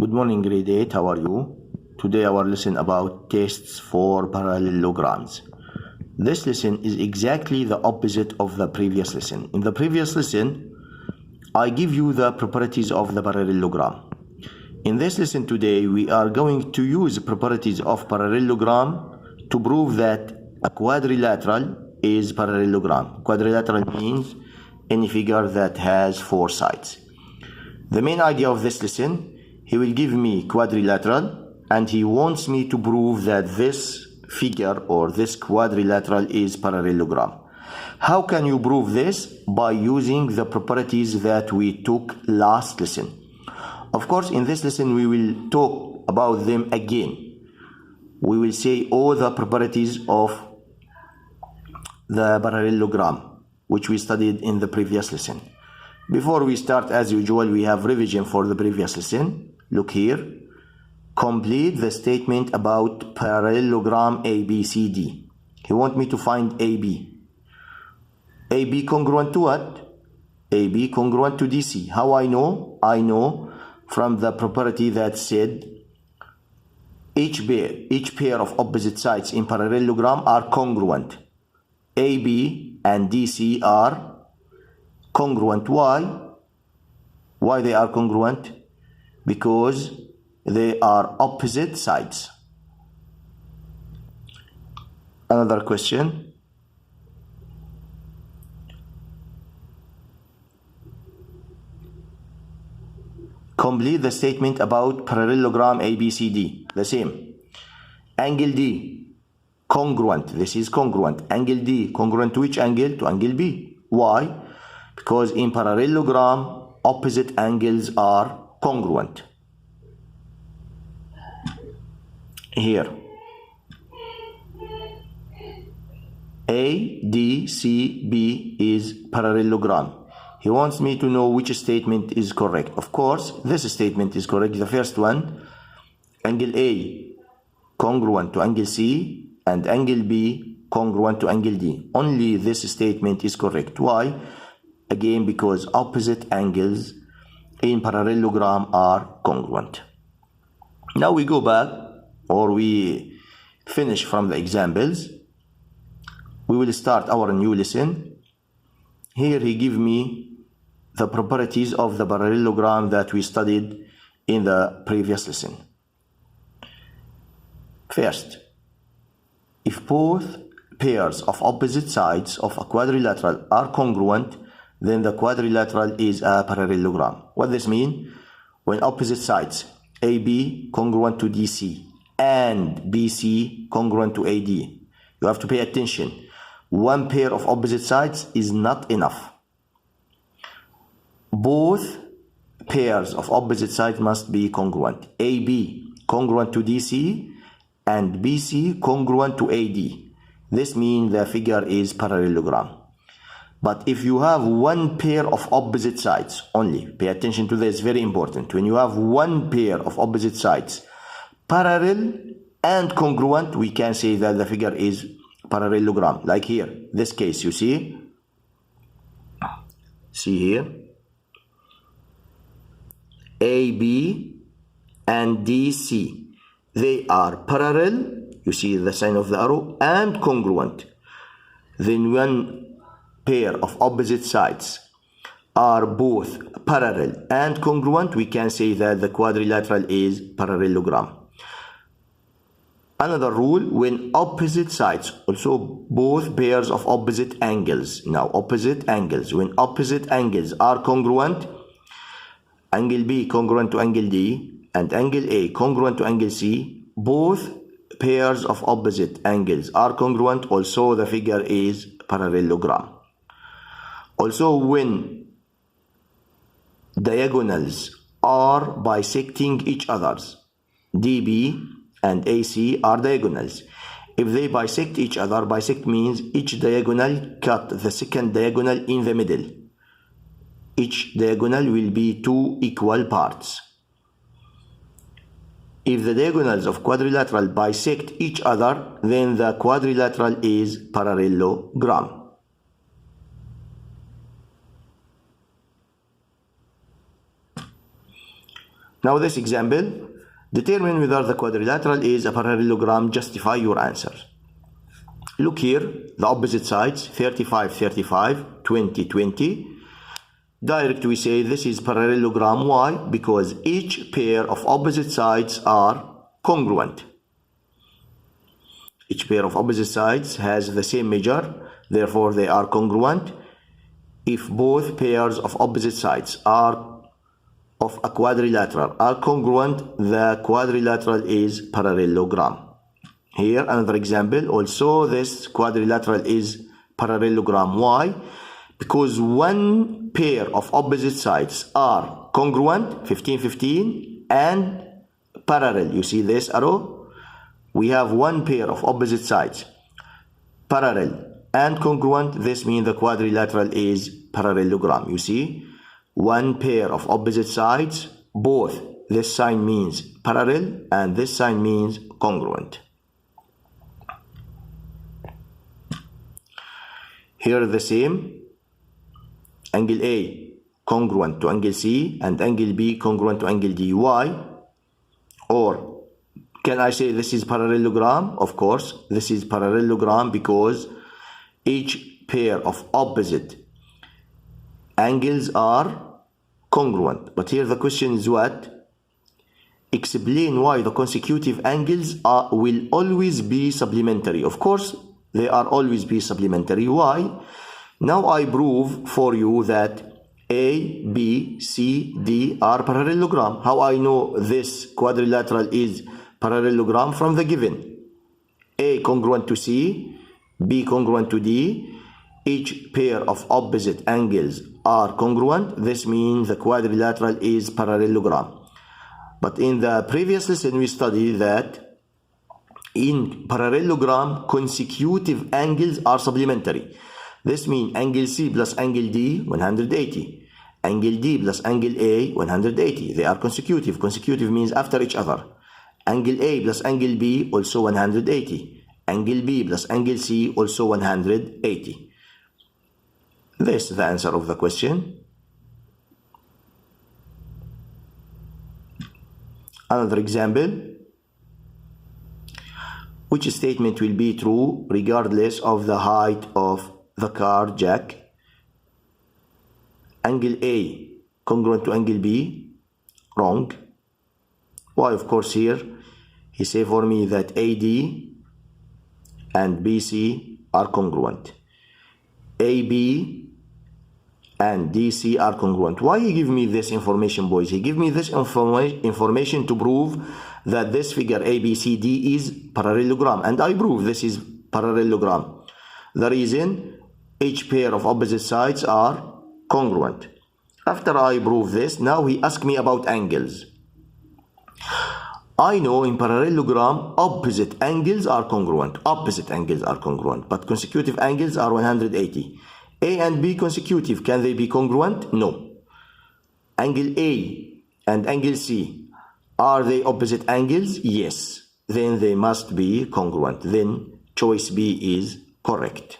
Good morning, grade 8. How are you? Today our lesson about tests for parallelograms. This lesson is exactly the opposite of the previous lesson. In the previous lesson, I give you the properties of the parallelogram. In this lesson today, we are going to use properties of parallelogram to prove that a quadrilateral is parallelogram. Quadrilateral means any figure that has four sides. The main idea of this lesson, he will give me quadrilateral and he wants me to prove that this figure or this quadrilateral is parallelogram. How can you prove this? By using the properties that we took last lesson. Of course, in this lesson we will talk about them again. We will say all the properties of the parallelogram which we studied in the previous lesson. Before we start, as usual, we have revision for the previous lesson. Look here. Complete the statement about parallelogram ABCD. He wants me to find AB. AB congruent to what? AB congruent to DC. How I know? I know from the property that said each pair of opposite sides in parallelogram are congruent. AB and DC are congruent. Why they are congruent? Because they are opposite sides. Another question. Complete the statement about parallelogram ABCD. The same. Angle D congruent. This is congruent. Angle D congruent to which angle? To angle B. Why? Because in parallelogram, opposite angles are congruent. Here, A, D, C, B is parallelogram. He wants me to know which statement is correct. Of course, this statement is correct. The first one, angle A congruent to angle C and angle B congruent to angle D. Only this statement is correct. Why? Again, because opposite angles in parallelogram are congruent. Now we go back, or we finish from the examples. We will start our new lesson. Here he gives me the properties of the parallelogram that we studied in the previous lesson. First, if both pairs of opposite sides of a quadrilateral are congruent, then the quadrilateral is a parallelogram. What does this mean? When opposite sides, AB congruent to DC and BC congruent to AD. You have to pay attention. One pair of opposite sides is not enough. Both pairs of opposite sides must be congruent. AB congruent to DC and BC congruent to AD. This means the figure is parallelogram. But if you have one pair of opposite sides only, pay attention to this, very important. When you have one pair of opposite sides parallel and congruent, we can say that the figure is parallelogram. Like here, this case, you see? See here? AB and DC. They are parallel, you see the sign of the arrow, and congruent. Then one pair of opposite sides are both parallel and congruent, we can say that the quadrilateral is parallelogram. Another rule, when opposite sides, also both pairs of opposite angles. Now opposite angles, when opposite angles are congruent, angle B congruent to angle D and angle A congruent to angle C, both pairs of opposite angles are congruent, also the figure is parallelogram. Also, when diagonals are bisecting each other's, DB and AC are diagonals. If they bisect each other, bisect means each diagonal cut the second diagonal in the middle. Each diagonal will be two equal parts. If the diagonals of quadrilateral bisect each other, then the quadrilateral is parallelogram. Now this example, determine whether the quadrilateral is a parallelogram, justify your answer. Look here, the opposite sides, 35, 35, 20, 20. Direct we say this is parallelogram. Why? Because each pair of opposite sides are congruent. Each pair of opposite sides has the same measure, therefore they are congruent. If both pairs of opposite sides are of a quadrilateral are congruent, the quadrilateral is parallelogram. Here another example, also this quadrilateral is parallelogram. Why? Because one pair of opposite sides are congruent, 15, 15, and parallel. You see this arrow? We have one pair of opposite sides parallel and congruent. This means the quadrilateral is parallelogram. You see, one pair of opposite sides, both this sign means parallel and this sign means congruent. Here the same, angle A congruent to angle C and angle B congruent to angle D. Why? Or can I say this is parallelogram? Of course, this is parallelogram because each pair of opposite angles are congruent. But here the question is what? Explain why the consecutive angles will always be supplementary. Of course, they are always be supplementary. Why? Now I prove for you that A, B, C, D are parallelogram. How I know this quadrilateral is parallelogram? From the given. A congruent to C, B congruent to D. Each pair of opposite angles are congruent. This means the quadrilateral is parallelogram. But in the previous lesson we studied that in parallelogram consecutive angles are supplementary. This means angle C plus angle D 180, angle D plus angle A 180. They are consecutive. Consecutive means after each other. Angle A plus angle B also 180. Angle B plus angle C also 180. This is the answer of the question. Another example. Which statement will be true regardless of the height of the car jack? Angle A congruent to angle B? Wrong. Why? Of course here he say for me that AD and BC are congruent. AB and DC are congruent. Why he give me this information, boys? He give me this information to prove that this figure ABCD is parallelogram, and I prove this is parallelogram. The reason, each pair of opposite sides are congruent. After I prove this, now he asked me about angles. I know in parallelogram opposite angles are congruent. Opposite angles are congruent, but consecutive angles are 180. A and B consecutive, can they be congruent? No. Angle A and angle C, are they opposite angles? Yes. Then they must be congruent. Then choice B is correct.